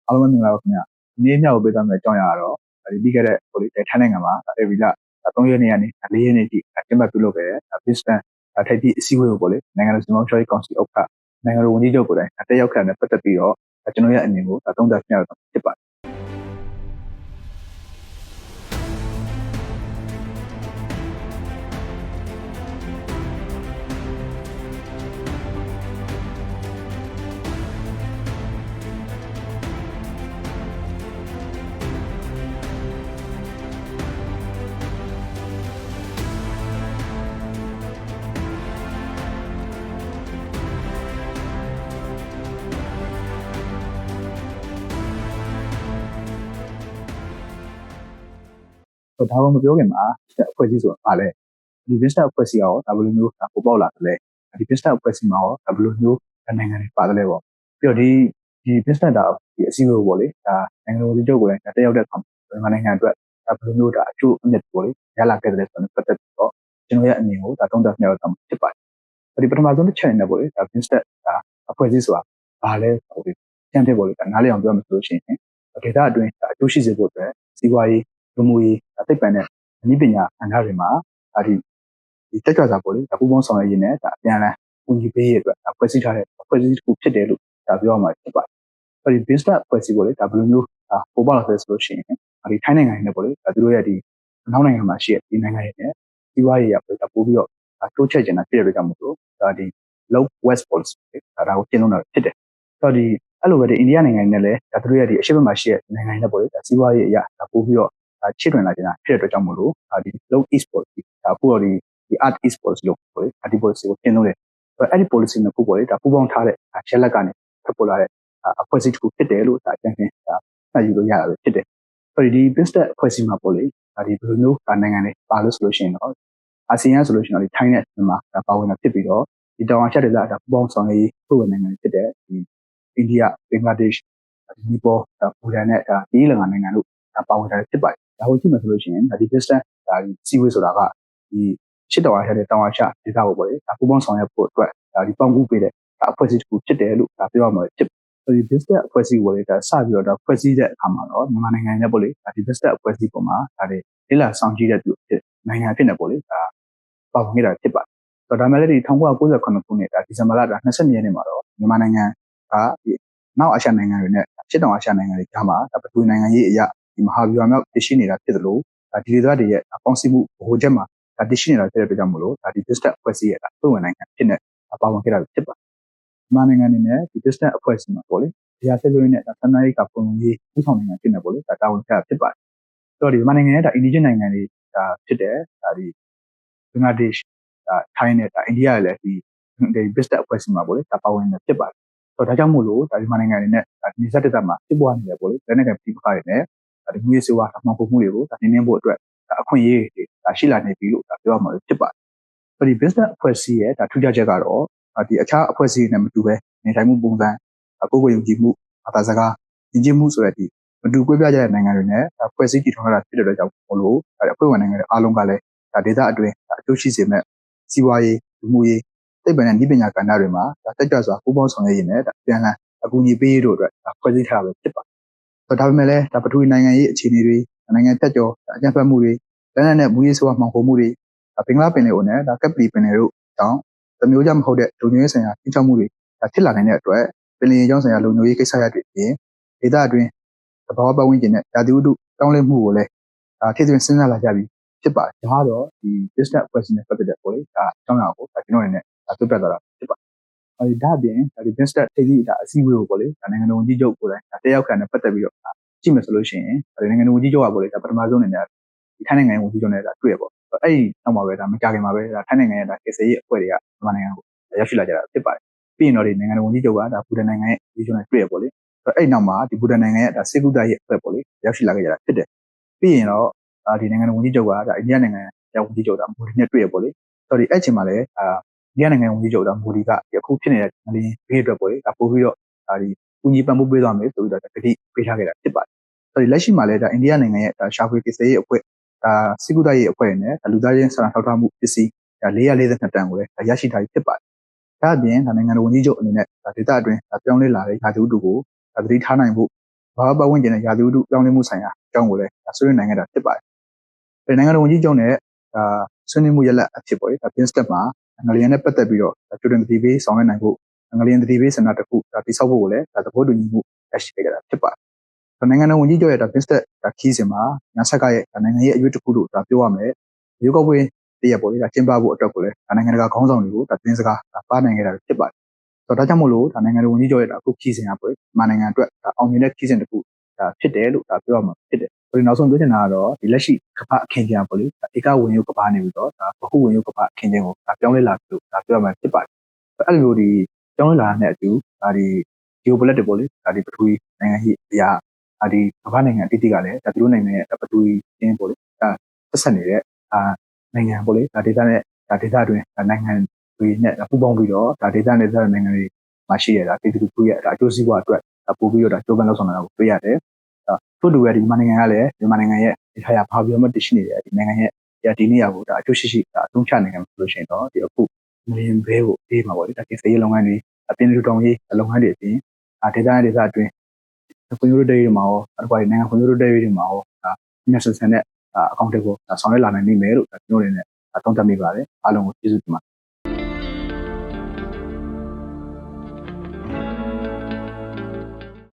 အားလုံးပဲမင်္ဂလာပါခင်ဗျ။ဒီနေ့မြောက်ကိုပေးသွားမယ့်အကြောင်းအရာကတော့ဒီပြီးခဲ့တဲ့ထိုင်းနိုင်ငံမှာဧပြီလ3ရက်နေ့ကနေ4ရက်နေ့ထိကျင်းပပြုလုပ်ခဲ့တဲ့ Business ထိပ်သီးအစည်းအဝေးကိုနိုင်ငံတော်စီမံခန့်ခွဲရေးကောင်စီဥက္ကဋ္ဌနိုင်ငံတော်ဝန်ကြီးချုပ်ကိုယ်တိုင်တက်ရောက်ခဲ့တဲ့ပတ်သက်ပြီးတော့ကျွန်တော်ရဲ့အမြင်ကိုသုံးသပ်ပြရတာဖြစ်ပါတယ်ဒါမှမပြောခင်မှာအဖွဲ့အစည်းဆိုတာပါလဲဒီ business အဖွဲ့အစည်းရောဒါဘယ်လိုမျိုးပေါ်ပေါက်လာတယ်လဲဒီ business အဖွဲ့အစည်းမှာရောဒါဘယ်လိုမျိုးနိုင်ငံတွေပါတယ်လဲပေါ့ပြီးတော့ဒီ business ဒါဒီအစည်းအဝေးပေါ့လေဒါနိုင်ငံတော်ကြီးချုပ်ကိုလည်းတက်ရောက်တဲ့အခါမှာနိုင်ငံအတွက်ဒါဘယ်လိုမျိုးဒါအကျိုးအမြတ်ပေါ့လေရလာခဲ့တယ်ဆိုတော့ပတ်သက်ပြီးတော့ကျွန်တော်ရဲ့အမြင်ကိုသုံးသပ်ပြရတာဖြစ်ပါတယ်ဒီပထမဆုံးတစ်ချက်နဲ့ပေါ့လေဒါ business ဒါအဖွဲ့အစည်းဆိုတာဘာလဲဆိုပြီးကျန်တဲ့ပေါ့လေနားလည်အောင်ပြောမယ်ဆိုလို့ရှိရင်ဒေတာအတွင်းအကျိုးရှိစေဖို့အတွက်စီးပွားရေးလူမှုရေးသိပ္ပံနဲ့နည်းပညာအန္တရာယ်မှာဒီတက်ကြွစွာပေါ့လေပူးပေါင်းဆောင်ရွက်ရင်းနဲ့ဒါအပြန်အလှန်ကူညီပေးရတဲ့အတွက်ဖွဲ့စည်းထားတဲ့အဖွဲ့အစည်းတစ်ခုဖြစ်တယ်လို့ဒါပြောရမှာဖြစ်ပါတယ်ဒီ business အဖွဲ့အစည်းပေါ့လေဒါဘယ်လိုမျိုးပေါ်ပေါက်လာလဲဆိုလို့ရှိရင်ဒီထိုင်းနိုင်ငံနဲ့ပေါ့လေသူတို့ရဲ့ဒီနောက်နိုင်ငံမှာရှိတဲ့ဒီနိုင်ငံတွေနဲ့စီးပွားရေးရပေါ့ဒါပို့ပြီးတော့တိုးချဲ့ကျင်တာဖြစ်တဲ့အတွက်ကြောင့်မို့လို့ဒါဒီ low west policy ဒါကိုကျင့်သုံးတာဖြစ်တယ်ဆိုတော့ဒီအဲ့လိုပဲဒီအိန္ဒိယနိုင်ငံနဲ့လည်းဒါသူတို့ရဲ့ဒီအရှေ့ဘက်မှာရှိတဲ့နိုင်ငံတွေနဲ့ပေါ့လေဒါစီးပွားရေးအရာဒါပို့ပြီးတော့ချစ်တွင်လာကြတာဖြစ်တဲ့အတွက်ကြောင့်မို့လို့ဒီ low east policy ဒါပို့တော့ဒီ art east policy လို့ပေါ့လေဒီ policy ကိုကျင့်သုံးတယ်အဲ့ဒီ policy နဲ့ပို့ပေါ့လေဒါပူးပေါင်းထားတဲ့ချက်လက်ကနေဖက်ပေါ်လာတဲ့အဖွဲ့အစည်းတစ်ခုဖြစ်တယ်လို့ဒါအကြံဉာဏ်ဒါမှတ်ယူလို့ရတာပဲဖြစ်တယ်ဆိုတော့ဒီ business အဖွဲ့အစည်းမှာပေါ့လေဒါဒီဘယ်လိုမျိုးနိုင်ငံတွေပါလို့ဆိုလို့ရှိရင်တော့အာဆီယံဆိုလို့ရှိရင်ဒီထိုင်းနဲ့မြန်မာဒါပါဝင်တာဖြစ်ပြီးတော့ဒီတောင်အာရှဒေသဒါပူးပေါင်းဆောင်ရွက်ရေးဖွဲ့ဝင်နိုင်ငံတွေဖြစ်တဲ့ဒီအိန္ဒိယဘင်္ဂလားဒေ့ရှ်နီပေါဒါဘူတန်နဲ့ဒါဒီလင်္ကာနိုင်ငံတို့ဒါပါဝင်တာဖြစ်ပါတယ်ဒါကိုကြည့်မယ်ဆိုလို့ရှိရင်ဒီ business ဒါဒီစီဝေးဆိုတာကဒီရှစ်တောင်အာရှတဲ့တောင်အာရှဒေသကိုပေါ့လေဒါပူးပေါင်းဆောင်ရွက်ဖို့အတွက်ဒါဒီပေါင်းကူးပေးတဲ့အဖွဲ့အစည်းတစ်ခုဖြစ်တယ်လို့ဒါပြောရမှာဖြစ်ဒီ business အဖွဲ့အစည်းကိုလေဒါစပြီးတော့ဒါဖွဲ့စည်းတဲ့အခါမှာတော့မြန်မာနိုင်ငံနဲ့ပေါ့လေဒါဒီ business အဖွဲ့အစည်းပေါ်မှာဒါတွေလိလာဆောင်ကြည့်တဲ့သူဖြစ်နိုင်ငံဖြစ်နေပေါ့လေဒါပါဝင်နေတာဖြစ်ပါတယ်ဆိုတော့ဒါမှလည်းဒီ1998ခုနှစ်ဒါဒီဇင်ဘာလဒါ22ရက်နေ့မှာတော့မြန်မာနိုင်ငံကဒီနောက်အာရှနိုင်ငံတွေနဲ့ရှစ်တောင်အာရှနိုင်ငံတွေကြားမှာဒါပထဝီနိုင်ငံရေးအရာဒီမဟာဗျူဟာမြောက်တည်ရှိနေတာဖြစ်သလိုဒါဒီဒေသတွေရဲ့ပေါင်းစည်းမှုဗဟိုချက်မှာဒါတည်ရှိနေတာဖြစ်တဲ့အတွက်ကြောင့်မို့လို့ဒါဒီ business အဖွဲ့အစည်းရဲ့ဖွဲ့ဝင်နိုင်ငံဖြစ်နေပါဝင်ခဲ့တာဖြစ်ပါတယ်မြန်မာနိုင်ငံအနေနဲ့ဒီ business အဖွဲ့အစည်းမှာပေါ့လေတရားဆက်သွင်းတဲ့ဆန္ဒရေးကပုံရေးဥဆောင်နိုင်ငံဖြစ်နေပေါ့လေဒါတာဝန်ကျဖြစ်ပါတယ်ဆိုတော့ဒီမြန်မာနိုင်ငံရဲ့ဒါ indigenous နိုင်ငံတွေဒါဖြစ်တဲ့ဒါဒီဘင်္ဂလားဒေ့ရှ်ဒါထိုင်းနဲ့ဒါအိန္ဒိယရဲ့လည်းဒီ business အဖွဲ့အစည်းမှာပေါ့လေဒါပါဝင်နေဖြစ်ပါတယ်ဆိုတော့ဒါကြောင့်မို့လို့ဒါမြန်မာနိုင်ငံအနေနဲ့ဒါဒီစက်တက်မှာဖြစ်ပွားနေတယ်ပေါ့လေလက်နက်ကပြည်ပခါတွေနဲ့ဒါဒီမျိုးစေဝါမှောင်ခိုမှုတွေကိုဒါနင်းနှင်းဖို့အတွက်ဒါအခွင့်အရေးတွေဒါရှိလာနေပြီလို့ဒါပြောရမှာဖြစ်ပါတယ်ဆိုတော့ဒီ business အဖွဲ့အစည်းရဲ့ဒါထူးခြားချက်ကတော့ဒီအခြားအဖွဲ့အစည်းတွေနဲ့မတူဘဲနေထိုင်မှုပုံစံကိုယ်ကိုယ်ယုံကြည်မှုဘာသာစကားယဉ်ကျေးမှုဆိုတဲ့ဒီမတူကွဲပြားကြတဲ့နိုင်ငံတွေနဲ့ဖွဲ့စည်းတည်ထောင်တာဖြစ်တဲ့အတွက်ကြောင့်မို့လို့အဖွဲ့ဝင်နိုင်ငံတွေအားလုံးကလည်းဒါဒေသအတွင်းအကျိုးရှိစေမဲ့စီးပွားရေးလူမှုရေးသိပ္ပံနဲ့နည်းပညာကဏ္ဍတွေမှာဒါတက်ကြွစွာပူးပေါင်းဆောင်ရွက်ရင်းနဲ့ဒါပြန်လည်အကူအညီပေးရေးတို့အတွက်ဒါဖွဲ့စည်းထားတာပဲဖြစ်ပါတယ်ဒါပေမဲ့လည်းဒါပထဝီနိုင်ငံရေးအခြေအနေတွေနိုင်ငံတက်ကျော်အကြမ်းဖက်မှုတွေလက်နက်နဲ့မူရေးဆိုးမှောင်ခိုမှုတွေဘင်္ဂလားပင်လယ်ကိုနဲ့ဒါကပ်ပလီပင်လယ်တို့တောင်တမျိုးကြမဟုတ်တဲ့လူမျိုးရေးဆိုင်ရာထိချောက်မှုတွေဒါဖြစ်လာနိုင်တဲ့အတွက်ပင်လယ်ရေးကြောင်းဆိုင်ရာလူမျိုးရေးကိစ္စရပ်တွေပြင်ဒေသအတွင်းသဘာဝပတ်ဝန်းကျင်နဲ့ဓာတုဥတုတောင်းလဲမှုကိုလည်းဒါထည့်သွင်းစဉ်းစားလာကြပြီးဖြစ်ပါတယ်ဒါကတော့ဒီ business အဖွဲ့အစည်းနဲ့ပတ်သက်တဲ့ပေါ့လေဒါအကြောင်းအရာကိုဒါကျွန်တော်အနေနဲ့ဒါပြပြသွားတာဖြစ်ပါတယ်ဒါအပြင်ဒီ business ထိပ်သီးဒါအစည်းအဝေးကိုပေါ့လေဒါနိုင်ငံတော်ဝန်ကြီးချုပ်ကိုယ်တိုင်တက်ရောက်ခံနဲ့ပတ်သက်ပြီးတော့ကြည့်မယ်ဆိုလို့ရှိရင်ဒါနိုင်ငံတော်ဝန်ကြီးချုပ်ကပေါ့လေဒါပထမဆုံးအနေနဲ့ဒီထိုင်းနိုင်ငံဝန်ကြီးချုပ်နဲ့ဒါတွေ့ရပေါ့အဲ့ဒီနောက်မှာပဲဒါမကြခင်မှာပဲဒါထိုင်းနိုင်ငံရဲ့ဒါကေဆယ်ရေးအဖွဲ့တွေကမြန်မာနိုင်ငံကိုရောက်ရှိလာကြတာဖြစ်ပါတယ်ပြီးရင်တော့ဒီနိုင်ငံတော်ဝန်ကြီးချုပ်ကဒါဘူတန်နိုင်ငံရဲ့ဝန်ကြီးချုပ်နဲ့တွေ့ရပေါ့လေအဲ့နောက်မှာဒီဘူတန်နိုင်ငံရဲ့ဒါစေကူတာရဲ့အဖွဲ့ပေါ့လေရောက်ရှိလာခဲ့ကြတာဖြစ်တယ်ပြီးရင်တော့ဒီနိုင်ငံတော်ဝန်ကြီးချုပ်ကဒါအိန္ဒိယနိုင်ငံရဲ့ဝန်ကြီးချုပ်ဒါမိုဒီနဲ့တွေ့ရပေါ့လေဆိုတော့ဒီအဲ့ချိန်မှာလည်းအိန္ဒိယနိုင်ငံဝန်ကြီးချုပ်ဒါမိုဒီကအခုဖြစ်နေတဲ့ငလင်းဘေးအတွက်ပေါ့လေဒါပို့ပြီးတော့ဒါဒီကူညီပံ့ပိုးပေးသွားမယ်ဆိုပြီးတော့တတိပေးထားခဲ့တာဖြစ်ပါတယ်ဆိုတော့လက်ရှိမှာလည်းဒါအိန္ဒိယနိုင်ငံရဲ့ဒါရှာဖွေကေဆယ်ရေးအဖွဲ့ဒါစေကူတာရဲ့အဖွဲ့နဲ့လူသားချင်းစာနာထောက်ထားမှုပစ္စည်းဒါ442တန်ကိုလည်းရရှိထားပြီးဖြစ်ပါတယ်ဒါအပြင်ဒါနိုင်ငံတော်ဝန်ကြီးချုပ်အနေနဲ့ဒါဒေသအတွင်းဒါပြောင်းလဲလာတဲ့ဓာတုတူကိုဒါသတိထားနိုင်ဖို့ ဘာပတ်ဝန်းကျင်နဲ့ရာသီဥတုပြောင်းလဲမှုဆိုင်ရာအကြောင်းကိုလည်းဆွေးနွေးနိုင်ခဲ့တာဖြစ်ပါတယ်။နိုင်ငံတော်ဝန်ကြီးချုပ်နဲ့ဆွေးနွေးမှုရလဒ်အဖြစ်ပေါ့လေဒါ Bin Step မှာငလျင်နဲ့ပတ်သက်ပြီးတော့ကျူတင်သတိပေးဆောင်ရွက်နိုင်ဖို့ငလျင်သတိပေးစင်တာတစ်ခုတိစောက်ဖို့ကိုလည်းသဘောတူညီမှုရရှိခဲ့တာဖြစ်ပါတယ်။နိုင်ငံတော်ဝန်ကြီးချုပ်ရဲ့Bin Step ခီးစဉ်မှာညာဆက်ကရဲ့နိုင်ငံရဲ့အရွေးတစ်ခုလို့ပြောရမယ်။ရွေးကောက်ပွဲတရက်ပေါ့လေကျင်းပဖို့အတွက်ကိုလည်းနိုင်ငံတကာခေါင်းဆောင်တွေကိုတင်းစကားပါနိုင်ခဲ့တာဖြစ်ပါတယ်။ဒါကြောင့်မို့လို့နိုင်ငံတော်ဝန်ကြီးချုပ်ရဲ့အခုခီးစဉ်ကပေါ့မြန်မာနိုင်ငံအတွက်အောင်မြင်တဲ့ခီးစဉ်တစ်ခုဖြစ်တယ်လို့ပြောရမှာဖြစ်တယ်။ဒီနောက်ဆုံးပြောချင်တာကတော့ဒီလက်ရှိကမ္ဘာအခင်းကျင်းပေါ့လေဧကဝင်ရုပ်ကမ္ဘာနေပြီးတော့ဗဟုဝင်ရုပ်ကမ္ဘာအခင်းကျင်းကိုပြောင်းလဲလာပြီလို့ပြောရမှာဖြစ်ပါတယ်။အဲ့လိုဒီပြောင်းလဲလာတဲ့အတူဒီ geopolitical ပေါ့လေဒီပထဝီနိုင်ငံကြီးအရာဒီကမ္ဘာနိုင်ငံအသီးသီးကလည်းသူတို့နိုင်ငံရဲ့ပထဝီကျင်းပေါ့လေဆက်ဆက်နေတဲ့နိုင်ငံပေါ့လေဒေသနဲ့ဒေသတွင်းနိုင်ငံတွေနဲ့ပူးပေါင်းပြီးတော့ဒေသနဲ့နိုင်ငံတွေမှာရှိရတာပြည်သူလူထုရဲ့အကျိုးစီးပွားအတွက်ပို့ပြီးတော့ကြိုးပမ်းလုပ်ဆောင်လာတာကိုတွေ့ရတယ်။ထို့တူပဲဒီမြန်မာနိုင်ငံကလည်းမြန်မာနိုင်ငံရဲ့ဒီခါရဘာပြောမှတရှိနေတယ်ဒီနိုင်ငံရဲ့ဒီနေရာကိုအကျိုးရှိရှိအသုံးချနိုင်မှာလို့ရှိရင်တော့ဒီအခုငလျင်ဘဲကိုအေးမှာပေါ့လေဒါကိစ္စရေးလုပ်ငန်းတွေအပြင်လူတောင်ရေးလုပ်ငန်းတွေအပြင်ဒေသနဲ့ဒေသအတွင်းဖွံ့ဖြိုးတိုးတက်ရေးမှာရောအခုနိုင်ငံဖွံ့ဖြိုးတိုးတက်ရေးမှာရောမျက်စံနဲ့အကောင့်တွေကိုဆောင်ရွက်လာနိုင်နိုင်မယ်လို့ကျွန်တော်တို့အနေနဲ့သုံးသပ်မိပါတယ်အားလုံးကိုကျေးဇူးတင်ပါတယ်